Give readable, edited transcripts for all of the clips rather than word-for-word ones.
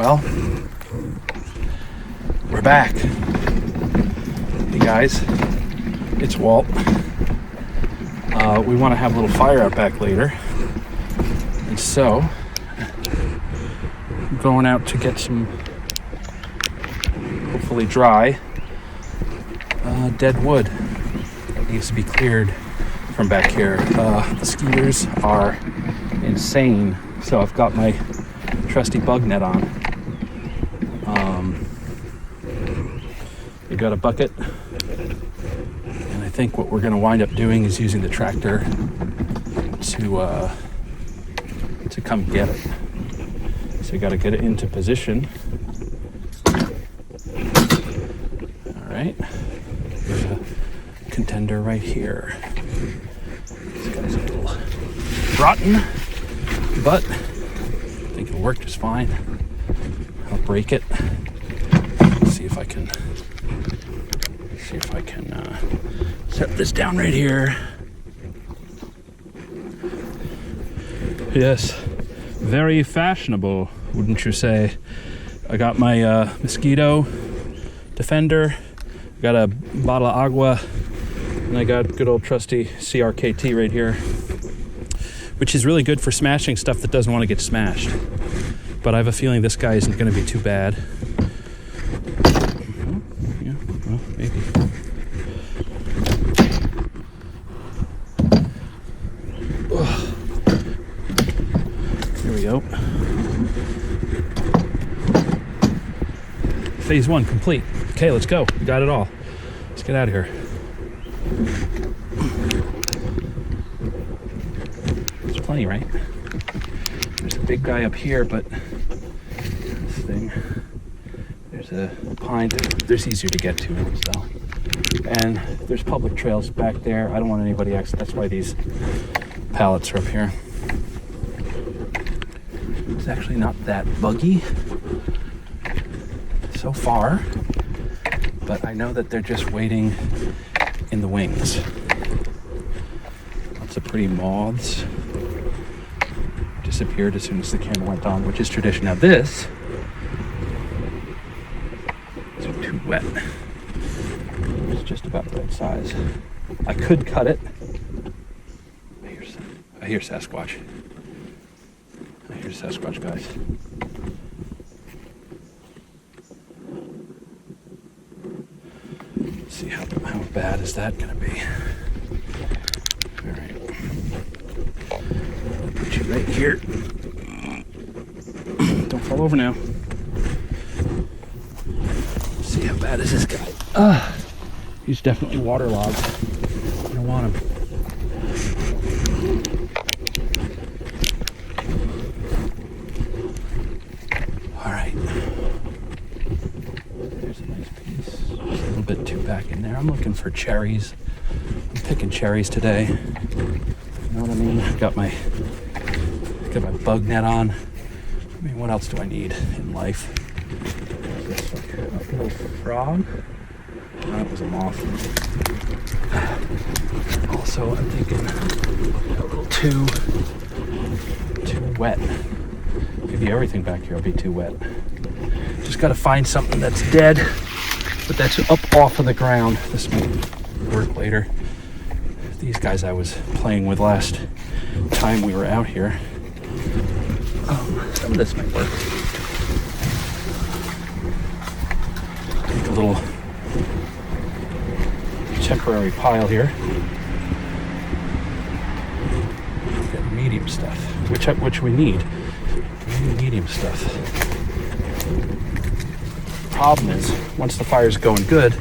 Well, we're back. Hey guys, it's Walt. We want to have a little fire out back later. And so, I'm going out to get some, hopefully dry, dead wood that needs to be cleared from back here. The skeeters are insane, so I've got my trusty bug net on. We got a bucket, and I think what we're going to wind up doing is using the tractor to come get it. So you got to get it into position. All right, there's a contender right here. This guy's a little rotten, but I think it'll work just fine. I'll break it. See if I can set this down right here. Yes, very fashionable, wouldn't you say? I got my mosquito defender, got a bottle of agua, and I got good old trusty CRKT right here, which is really good for smashing stuff that doesn't want to get smashed. But I have a feeling this guy isn't going to be too bad. Yeah, well, maybe. Here we go. Phase 1 complete. Okay, let's go. We got it all. Let's get out of here. There's plenty, right? There's a big guy up here, but this thing, there's a pine. There's easier to get to, so. And there's public trails back there. I don't want anybody else. That's why these pallets are up here. It's actually not that buggy so far, but I know that they're just waiting in the wings. Lots of pretty moths disappeared as soon as the camera went on, which is tradition. Now this is too wet. It's just about the right size. I could cut it. I hear Sasquatch. I hear Sasquatch, guys. Let's see how bad is that gonna be. All right. I'll put you right here. Don't fall over now. Let's see how bad is this guy. He's definitely waterlogged. I don't want him. All right. There's a nice piece. Just a little bit too back in there. I'm looking for cherries. I'm picking cherries today. You know what I mean? Got my bug net on. I mean, what else do I need in life? Is this like a little frog? No, it was a moth. Also, I'm thinking a little too wet. Maybe everything back here will be too wet. Just got to find something that's dead, but that's up off of the ground. This might work later. These guys I was playing with last time we were out here. Some of this might work. Take a little temporary pile here. Get medium stuff, which we need. We need medium stuff. The problem is, once the fire's going good,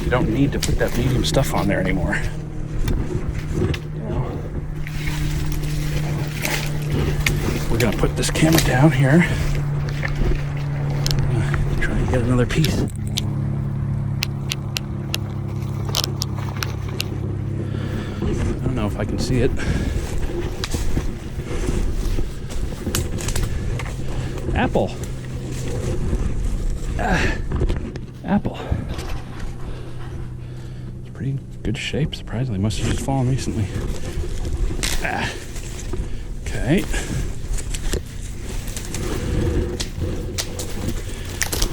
you don't need to put that medium stuff on there anymore. You know? We're gonna put this camera down here. Try and get another piece. I don't know if I can see it. Apple. Apple. It's pretty good shape, surprisingly. Must have just fallen recently. Okay.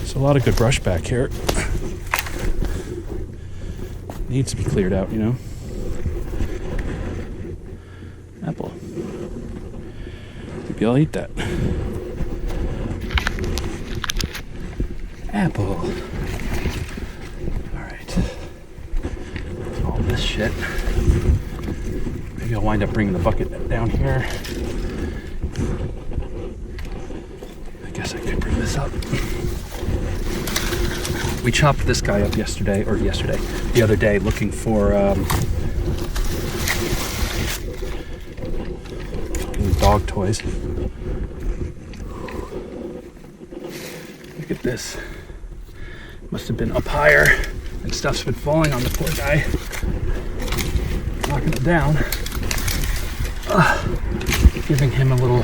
There's a lot of good brush back here. Needs to be cleared out, you know. Apple. Maybe I'll eat that. Apple. Alright. All this shit. Maybe I'll wind up bringing the bucket down here. I guess I could bring this up. We chopped this guy up the other day, looking for dog toys. Look at this. Must have been up higher, and stuff's been falling on the poor guy. Knocking it down. Giving him a little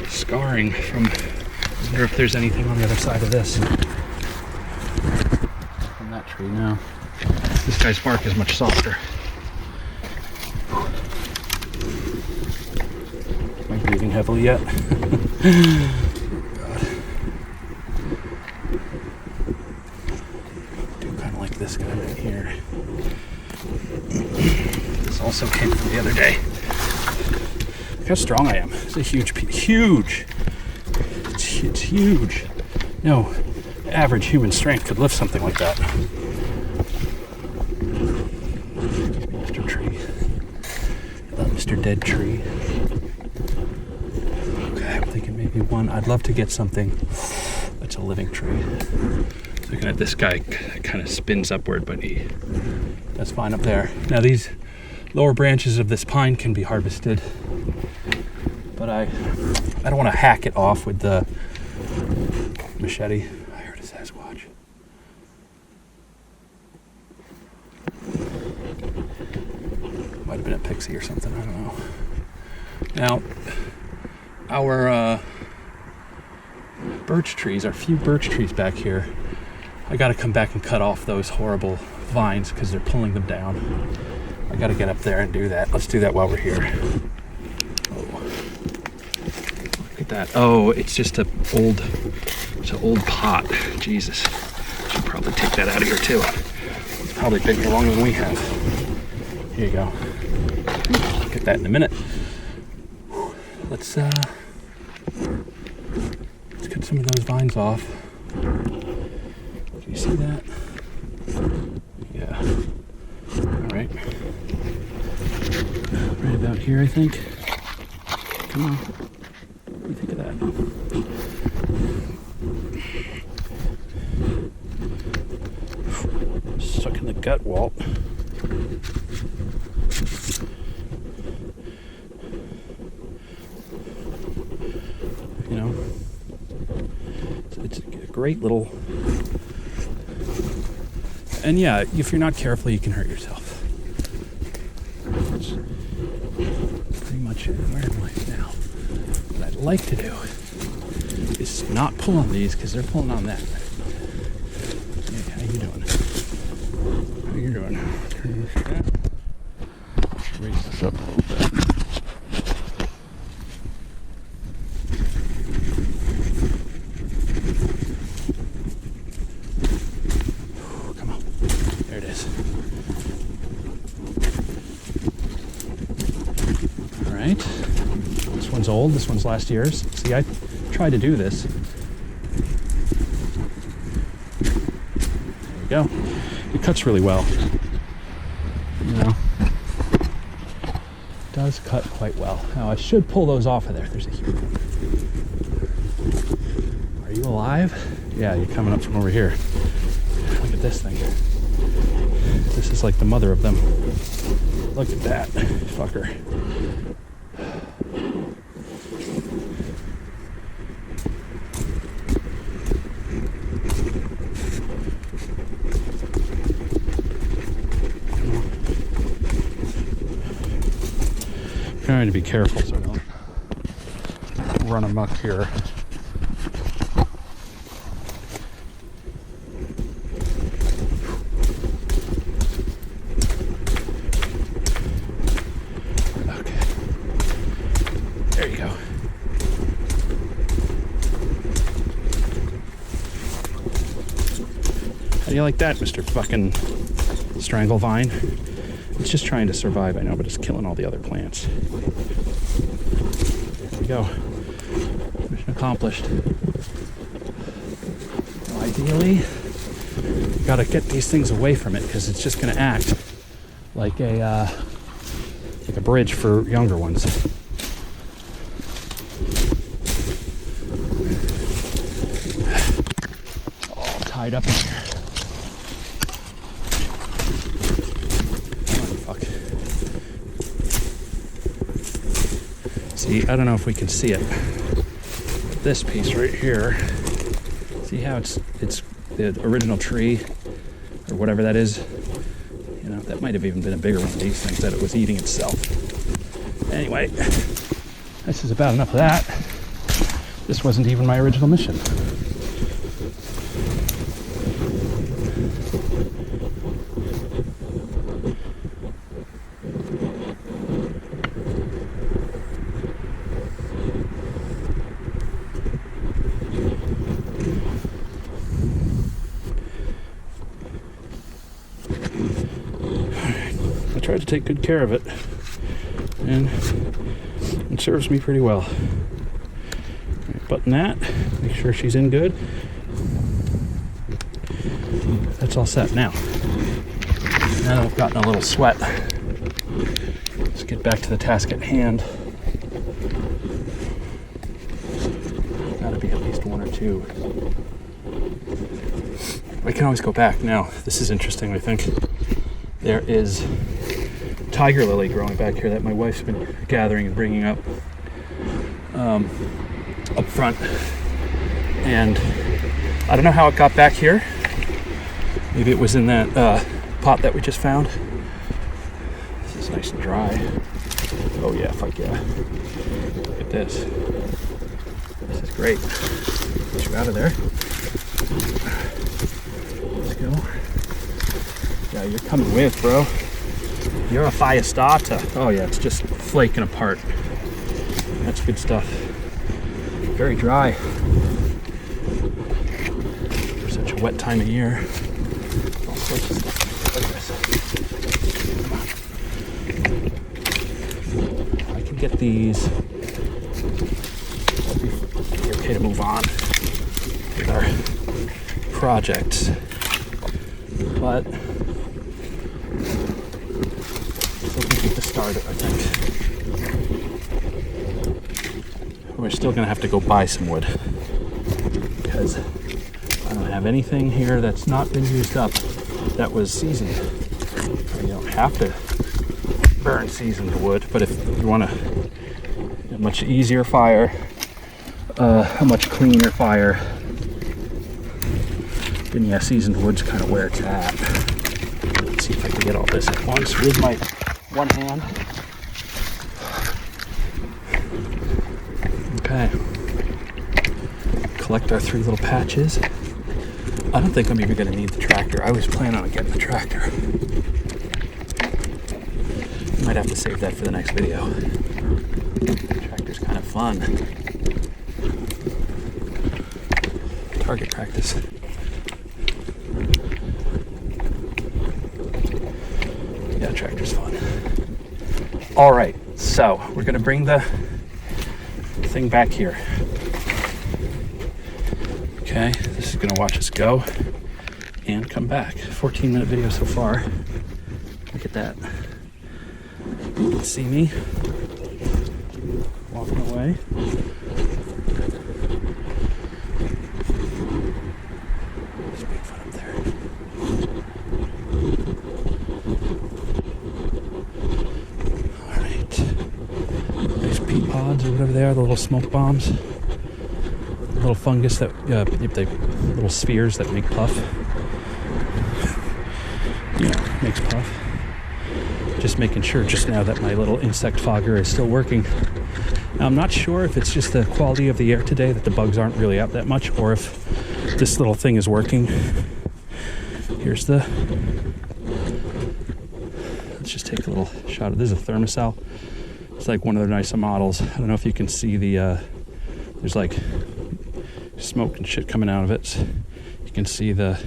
scarring from, I wonder if there's anything on the other side of this. From that tree, no. This guy's bark is much softer. Am I breathing heavily yet? God. I do kind of like this guy right here. This also came from the other day. Look how strong I am. It's a huge piece. Huge! It's huge. No average human strength could lift something like that. Mr. Tree. Mr. Dead Tree. Okay, I'm thinking maybe one. I'd love to get something that's a living tree. Looking at this guy, kind of spins upward, but that's fine up there. Now these lower branches of this pine can be harvested, but I don't want to hack it off with the machete. I heard a Sasquatch. Might have been a pixie or something, I don't know. Now, our birch trees, our few birch trees back here, I gotta come back and cut off those horrible vines because they're pulling them down. I gotta get up there and do that. Let's do that while we're here. Oh, look at that. Oh, it's just an old pot. Jesus, should probably take that out of here too. It's probably been here longer than we have. Here you go. Get that in a minute. Let's cut some of those vines off. Can you see that? Yeah. All right. Right about here, I think. Come on. What do you think of that? Stuck in the gut, Walt. You know, it's a great little. And yeah, if you're not careful, you can hurt yourself. That's pretty much it. Where am I now? What I'd like to do is not pull on these because they're pulling on that. Hey, how you doing? How you doing? Raise this up a little bit. This one's old, this one's last year's. See, I tried to do this. There we go. It cuts really well. You know, it does cut quite well. Now I should pull those off of there. There's a huge one. Are you alive? Yeah, you're coming up from over here. Look at this thing. This is like the mother of them. Look at that fucker. Trying to be careful so I don't run amok here. Okay. There you go. do you like that, Mr. fucking Stranglevine? It's just trying to survive, I know, but it's killing all the other plants. There we go. Mission accomplished. So ideally, you gotta get these things away from it because it's just gonna act like a bridge for younger ones. All tied up in here. See, I don't know if we can see it. This piece right here, see how it's the original tree or whatever that is? You know, that might have even been a bigger one of these things that it was eating itself. Anyway, this is about enough of that. This wasn't even my original mission. Tried to take good care of it, and it serves me pretty well. Right, button that, make sure she's in good. That's all set now. Now that I've gotten a little sweat, let's get back to the task at hand. Gotta be at least one or two. We can always go back now. This is interesting, I think. There is tiger lily growing back here that my wife's been gathering and bringing up front, and I don't know how it got back here. Maybe it was in that pot that we just found. This is nice and dry. Oh yeah, fuck yeah. Look at this. This is great. Get you out of there. Let's go. Yeah, you're coming with, bro. You're a fiastata. Oh yeah, it's just flaking apart. That's good stuff. Very dry for such a wet time of year. All sorts of stuff. Look at this. I can get these. It'll be okay to move on with our projects, but start it, I think. We're still gonna have to go buy some wood because I don't have anything here that's not been used up that was seasoned. You don't have to burn seasoned wood, but if you want a much easier fire, a much cleaner fire, then yeah, seasoned wood's kind of where it's at. Let's see if I can get all this at once with my one hand. Okay. Collect our 3 little patches. I don't think I'm even going to need the tractor. I was planning on getting the tractor. Might have to save that for the next video. The tractor's kind of fun. Target practice. Yeah, tractor's fun. All right, so we're gonna bring the thing back here. Okay, this is gonna watch us go and come back. 14-minute video so far. Look at that. You can see me walking away. There's a big foot up there. Pods or whatever they are, the little smoke bombs, little fungus that, little spheres that make puff. Yeah, makes puff. Just making sure just now that my little insect fogger is still working. Now, I'm not sure if it's just the quality of the air today that the bugs aren't really out that much, or if this little thing is working. Here's the. Let's just take a little shot of this. Is a thermosol. It's like one of their nicer models. I don't know if you can see the, there's like smoke and shit coming out of it. You can see the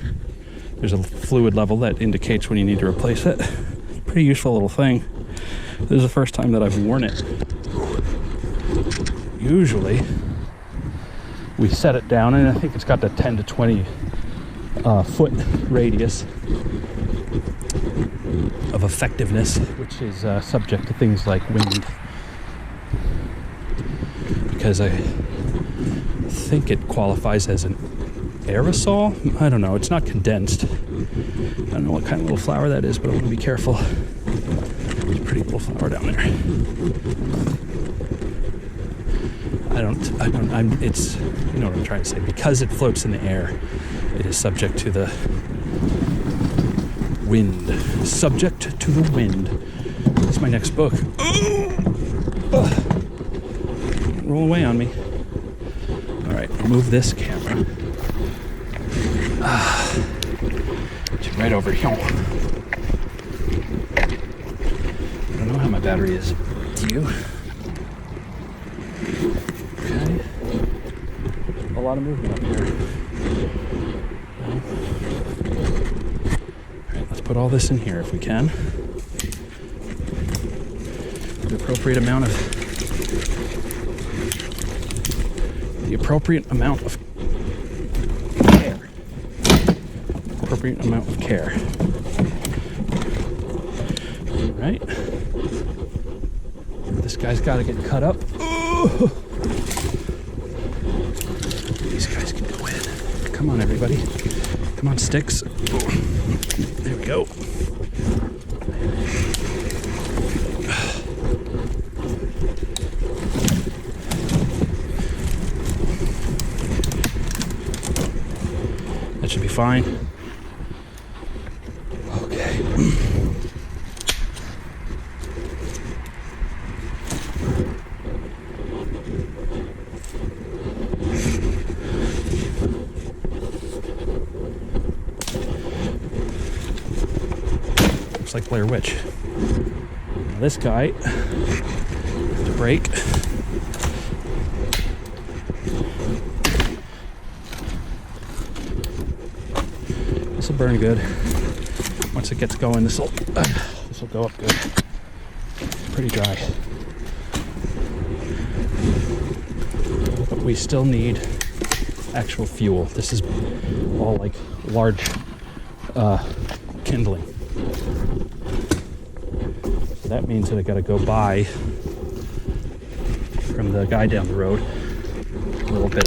There's a fluid level that indicates when you need to replace it. Pretty useful little thing. This is the first time that I've worn it. Usually, we set it down, and I think it's got the 10 to 20 foot radius of effectiveness, which is subject to things like wind. Because I think it qualifies as an aerosol. I don't know. It's not condensed. I don't know what kind of little flower that is, but I want to be careful. There's a pretty little flower down there. It's, you know what I'm trying to say. Because it floats in the air, it is subject to the wind. Subject to the wind. That's my next book. Roll away on me. All right, remove this camera. Put you right over here. I don't know how my battery is. Do you? Okay. A lot of movement up here. All right, let's put all this in here if we can. The appropriate amount of care. Appropriate amount of care. All right. This guy's got to get cut up. Ooh. These guys can go in. Come on, everybody. Come on, sticks. There we go. That should be fine. Okay. Looks like Blair Witch. Now this guy, to break. This will burn good. Once it gets going, this will go up good. Pretty dry. But we still need actual fuel. This is all like large kindling. So that means that I gotta go buy from the guy down the road a little bit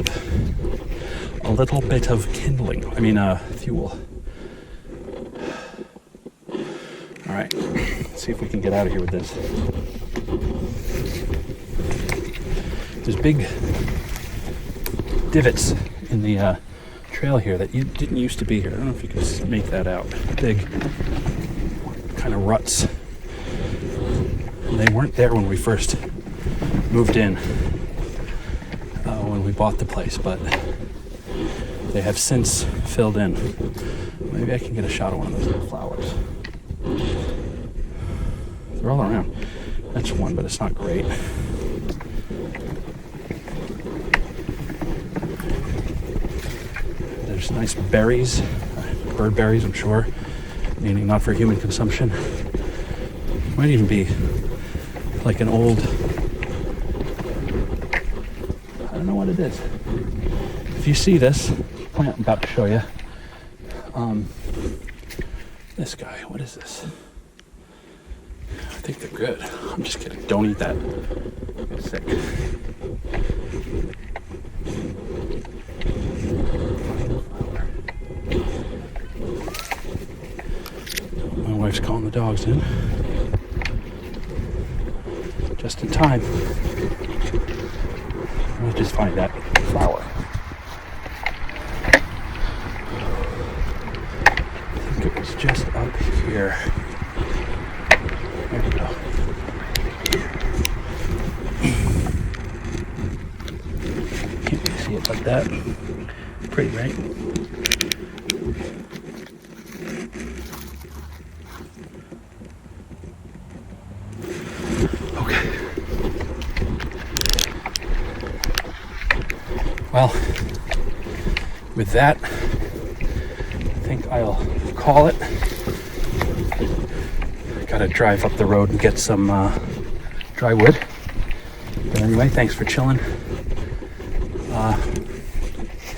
of kindling. Fuel. All right, let's see if we can get out of here with this. There's big divots in the trail here that didn't used to be here. I don't know if you can make that out. Big kind of ruts. And they weren't there when we first moved in, when we bought the place, but they have since filled in. Maybe I can get a shot of one of those little flowers. They're all around. That's one, but it's not great. There's nice berries, bird berries, I'm sure, meaning not for human consumption. Might even be like an old, I don't know what it is. If you see this plant I'm about to show you, this guy, what is this? I think they're good. I'm just kidding. Don't eat that. Get sick. My wife's calling the dogs in. Just in time. Let me just find that flower. I think it was just up here. There we go. Can't really see it like that. Pretty, right? Okay. Well, with that, I think I'll call it. Gotta drive up the road and get some dry wood. But anyway, thanks for chilling.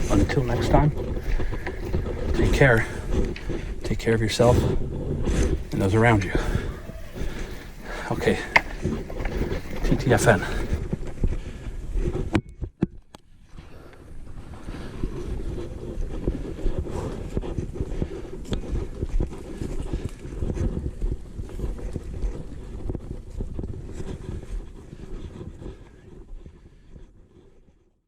Until next time, take care. Take care of yourself and those around you. Okay, TTFN.